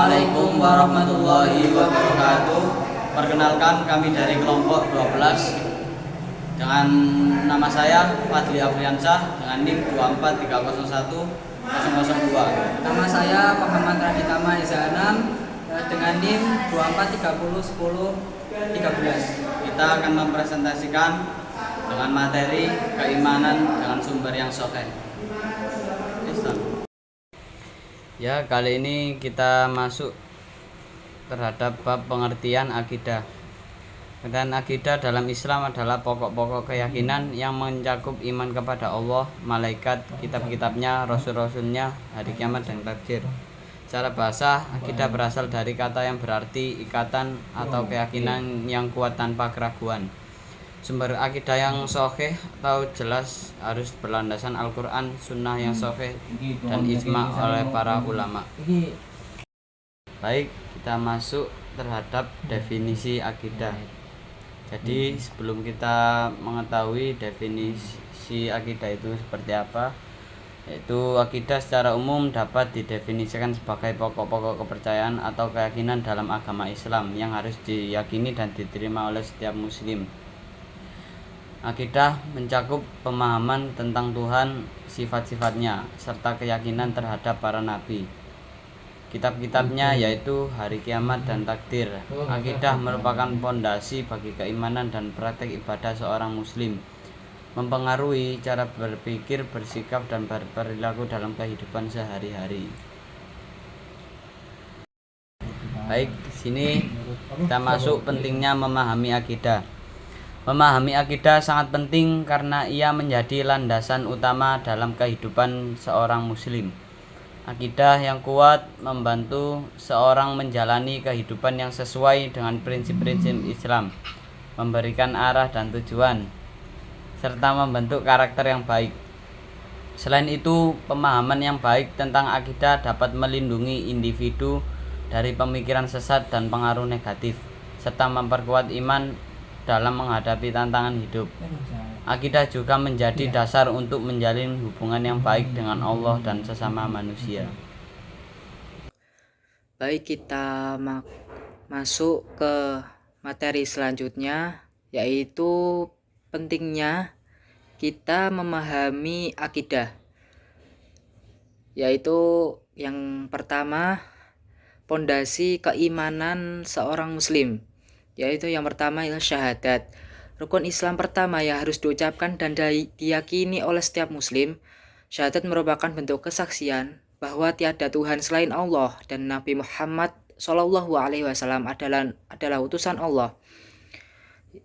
Assalamualaikum warahmatullahi wabarakatuh. Perkenalkan, kami dari kelompok 12 dengan nama saya Fadli Afriansyah dengan NIM 24301-002. Nama saya Muhammad Raditya Maizanam dengan NIM 24301013. Kita akan mempresentasikan dengan materi keimanan dengan sumber yang sahih. Ya, kali ini kita masuk terhadap bab pengertian akidah. Dan akidah dalam Islam adalah pokok-pokok keyakinan yang mencakup iman kepada Allah, malaikat, kitab-kitabnya, rasul-rasulnya, hari kiamat, dan takdir. Secara bahasa, akidah berasal dari kata yang berarti ikatan atau keyakinan yang kuat tanpa keraguan. Sumber akidah yang sahih atau jelas harus berlandasan Al-Quran, Sunnah yang sahih, dan ijma oleh para ulama. Baik, kita masuk terhadap definisi akidah. Jadi sebelum kita mengetahui definisi akidah itu seperti apa, yaitu akidah secara umum dapat didefinisikan sebagai pokok-pokok kepercayaan atau keyakinan dalam agama Islam yang harus diyakini dan diterima oleh setiap muslim. Akidah mencakup pemahaman tentang Tuhan, sifat-sifatnya, serta keyakinan terhadap para nabi, kitab-kitabnya yaitu hari kiamat dan takdir. Akidah merupakan pondasi bagi keimanan dan praktek ibadah seorang muslim, mempengaruhi cara berpikir, bersikap, dan berperilaku dalam kehidupan sehari-hari. Baik, di sini kita masuk pentingnya memahami akidah. Memahami akidah sangat penting karena ia menjadi landasan utama dalam kehidupan seorang muslim. Akidah yang kuat membantu seorang menjalani kehidupan yang sesuai dengan prinsip-prinsip Islam, memberikan arah dan tujuan, serta membentuk karakter yang baik. Selain itu, pemahaman yang baik tentang akidah dapat melindungi individu dari pemikiran sesat dan pengaruh negatif, serta memperkuat iman dalam menghadapi tantangan hidup. Akidah juga menjadi dasar untuk menjalin hubungan yang baik dengan Allah dan sesama manusia. Baik, kita masuk ke materi selanjutnya, yaitu pentingnya kita memahami akidah. Yaitu yang pertama, pondasi keimanan seorang muslim. Yaitu yang pertama ialah syahadat. Rukun Islam pertama yang harus diucapkan dan diyakini oleh setiap muslim. Syahadat merupakan bentuk kesaksian bahwa tiada Tuhan selain Allah dan Nabi Muhammad SAW adalah utusan Allah.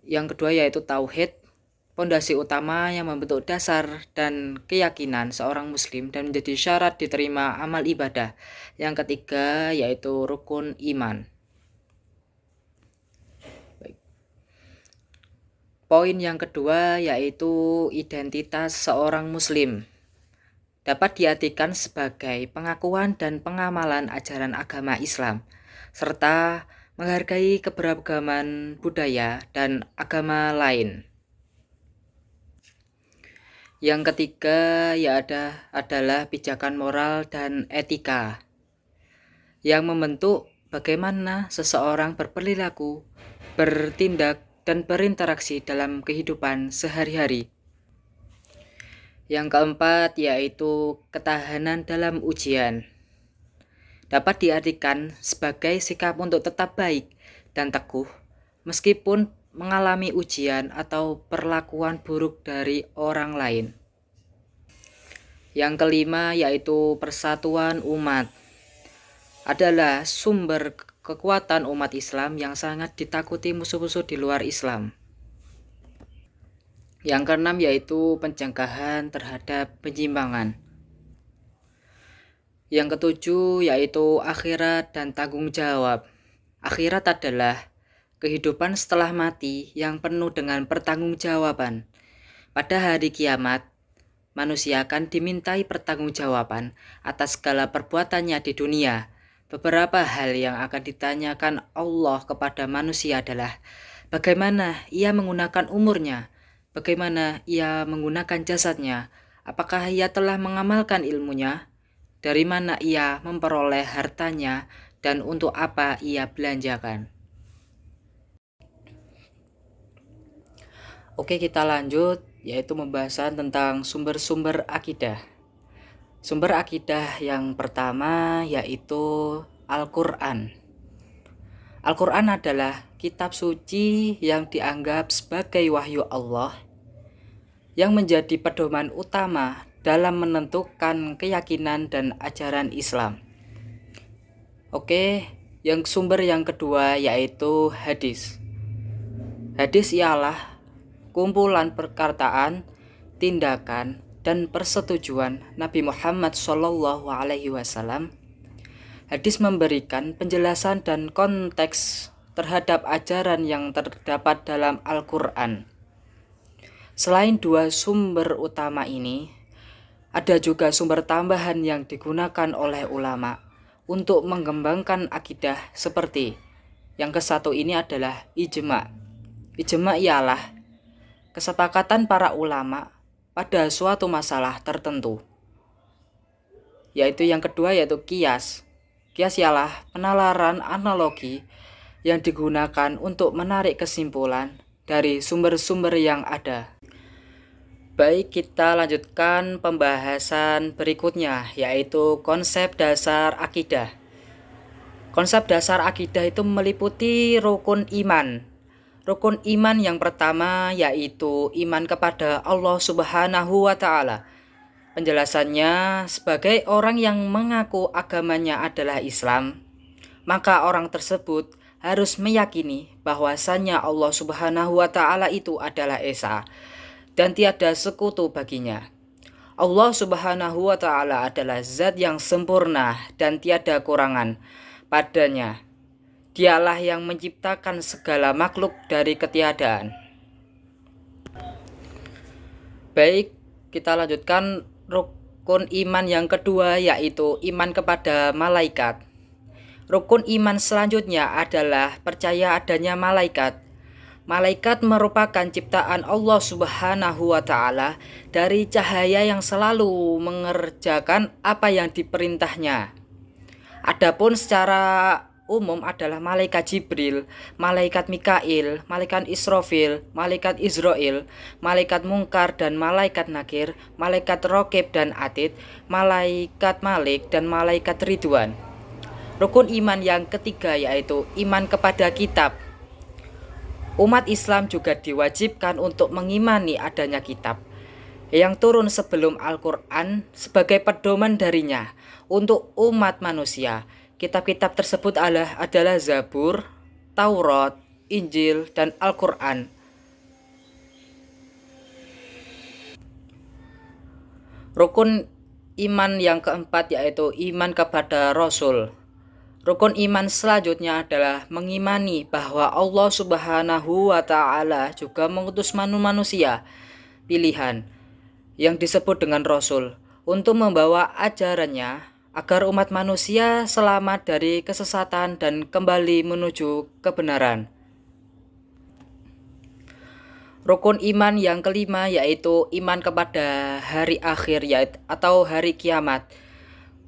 Yang kedua yaitu tauhid, pondasi utama yang membentuk dasar dan keyakinan seorang muslim dan menjadi syarat diterima amal ibadah. Yang ketiga yaitu rukun iman. Poin yang kedua yaitu identitas seorang muslim. Dapat diartikan sebagai pengakuan dan pengamalan ajaran agama Islam, serta menghargai keberagaman budaya dan agama lain. Yang ketiga adalah pijakan moral dan etika, yang membentuk bagaimana seseorang berperilaku, bertindak, dan berinteraksi dalam kehidupan sehari-hari. Yang keempat yaitu ketahanan dalam ujian. Dapat diartikan sebagai sikap untuk tetap baik dan teguh meskipun mengalami ujian atau perlakuan buruk dari orang lain. Yang kelima yaitu persatuan umat. Adalah sumber kekuatan umat Islam yang sangat ditakuti musuh-musuh di luar Islam. Yang keenam yaitu pencegahan terhadap penyimpangan. Yang ketujuh yaitu akhirat dan tanggung jawab. Akhirat adalah kehidupan setelah mati yang penuh dengan pertanggungjawaban. Pada hari kiamat, manusia akan dimintai pertanggungjawaban atas segala perbuatannya di dunia. Beberapa hal yang akan ditanyakan Allah kepada manusia adalah bagaimana ia menggunakan umurnya, bagaimana ia menggunakan jasadnya, apakah ia telah mengamalkan ilmunya, dari mana ia memperoleh hartanya, dan untuk apa ia belanjakan. Oke, kita lanjut, yaitu pembahasan tentang sumber-sumber akidah. Sumber akidah yang pertama yaitu Al-Quran. Al-Quran adalah kitab suci yang dianggap sebagai wahyu Allah yang menjadi pedoman utama dalam menentukan keyakinan dan ajaran Islam. Oke, sumber yang kedua yaitu hadis. Hadis ialah kumpulan perkataan, tindakan, dan persetujuan Nabi Muhammad SAW. Hadis memberikan penjelasan dan konteks terhadap ajaran yang terdapat dalam Al-Quran. Selain dua sumber utama ini, ada juga sumber tambahan yang digunakan oleh ulama untuk mengembangkan akidah seperti yang ke-1 ini adalah ijma'. Ijma' ialah kesepakatan para ulama pada suatu masalah tertentu. Yaitu yang kedua yaitu qiyas. Qiyas ialah penalaran analogi yang digunakan untuk menarik kesimpulan dari sumber-sumber yang ada. Baik, kita lanjutkan pembahasan berikutnya yaitu konsep dasar akidah. Konsep dasar akidah itu meliputi rukun iman. Rukun iman yang pertama yaitu iman kepada Allah Subhanahu wa Ta'ala. Penjelasannya, sebagai orang yang mengaku agamanya adalah Islam, maka orang tersebut harus meyakini bahwasannya Allah Subhanahu wa Ta'ala itu adalah Esa dan tiada sekutu baginya. Allah Subhanahu wa Ta'ala adalah zat yang sempurna dan tiada kurangan padanya. Dialah yang menciptakan segala makhluk dari ketiadaan. Baik, kita lanjutkan rukun iman yang kedua yaitu iman kepada malaikat. Rukun iman selanjutnya adalah percaya adanya malaikat. Malaikat merupakan ciptaan Allah Subhanahu wa Ta'ala dari cahaya yang selalu mengerjakan apa yang diperintahnya. Adapun secara umum adalah malaikat Jibril, malaikat Mikail, malaikat Israfil, malaikat Izrail, malaikat Mungkar dan malaikat Nakir, malaikat Raqib dan Atid, malaikat Malik dan malaikat Ridwan. Rukun iman yang ketiga yaitu iman kepada kitab. Umat Islam juga diwajibkan untuk mengimani adanya kitab yang turun sebelum Al-Quran sebagai pedoman darinya untuk umat manusia. Kitab-kitab tersebut adalah Zabur, Taurat, Injil, dan Al-Quran. Rukun iman yang keempat yaitu iman kepada Rasul. Rukun iman selanjutnya adalah mengimani bahwa Allah Subhanahu wa Ta'ala juga mengutus manusia pilihan yang disebut dengan Rasul untuk membawa ajarannya agar umat manusia selamat dari kesesatan dan kembali menuju kebenaran. Rukun iman yang kelima yaitu iman kepada hari akhir atau hari kiamat.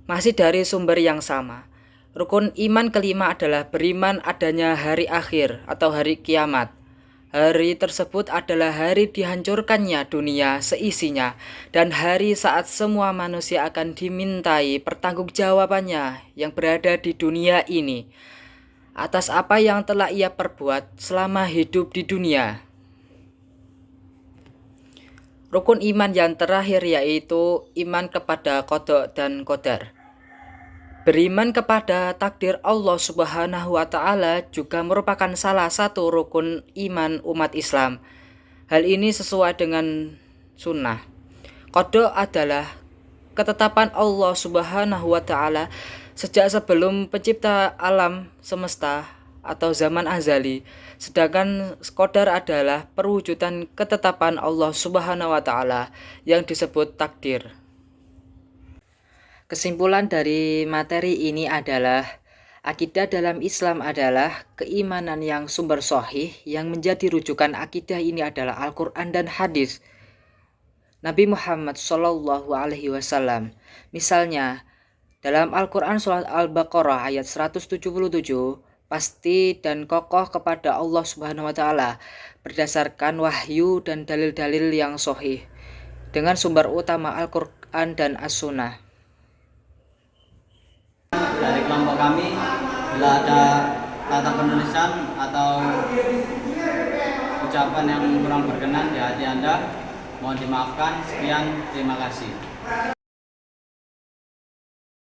Masih dari sumber yang sama. Rukun iman kelima adalah beriman adanya hari akhir atau hari kiamat. Hari tersebut adalah hari dihancurkannya dunia seisinya dan hari saat semua manusia akan dimintai pertanggungjawabannya yang berada di dunia ini atas apa yang telah ia perbuat selama hidup di dunia. Rukun iman yang terakhir yaitu iman kepada qada dan qadar. Beriman kepada takdir Allah Subhanahu wa Ta'ala juga merupakan salah satu rukun iman umat Islam. Hal ini sesuai dengan sunnah. Qada adalah ketetapan Allah Subhanahu wa Ta'ala sejak sebelum pencipta alam semesta atau zaman azali. Sedangkan qadar adalah perwujudan ketetapan Allah Subhanahu wa Ta'ala yang disebut takdir. Kesimpulan dari materi ini adalah akidah dalam Islam adalah keimanan yang sumber sahih yang menjadi rujukan akidah ini adalah Al-Quran dan hadis Nabi Muhammad SAW. Misalnya Dalam Al-Quran surat Al-Baqarah ayat 177, pasti dan kokoh kepada Allah Subhanahu wa Ta'ala berdasarkan wahyu dan dalil-dalil yang sahih dengan sumber utama Al-Quran dan As-Sunnah. Dari kelompok kami, bila ada kata penulisan atau ucapan yang kurang berkenan di hati Anda, mohon dimaafkan. Sekian, terima kasih.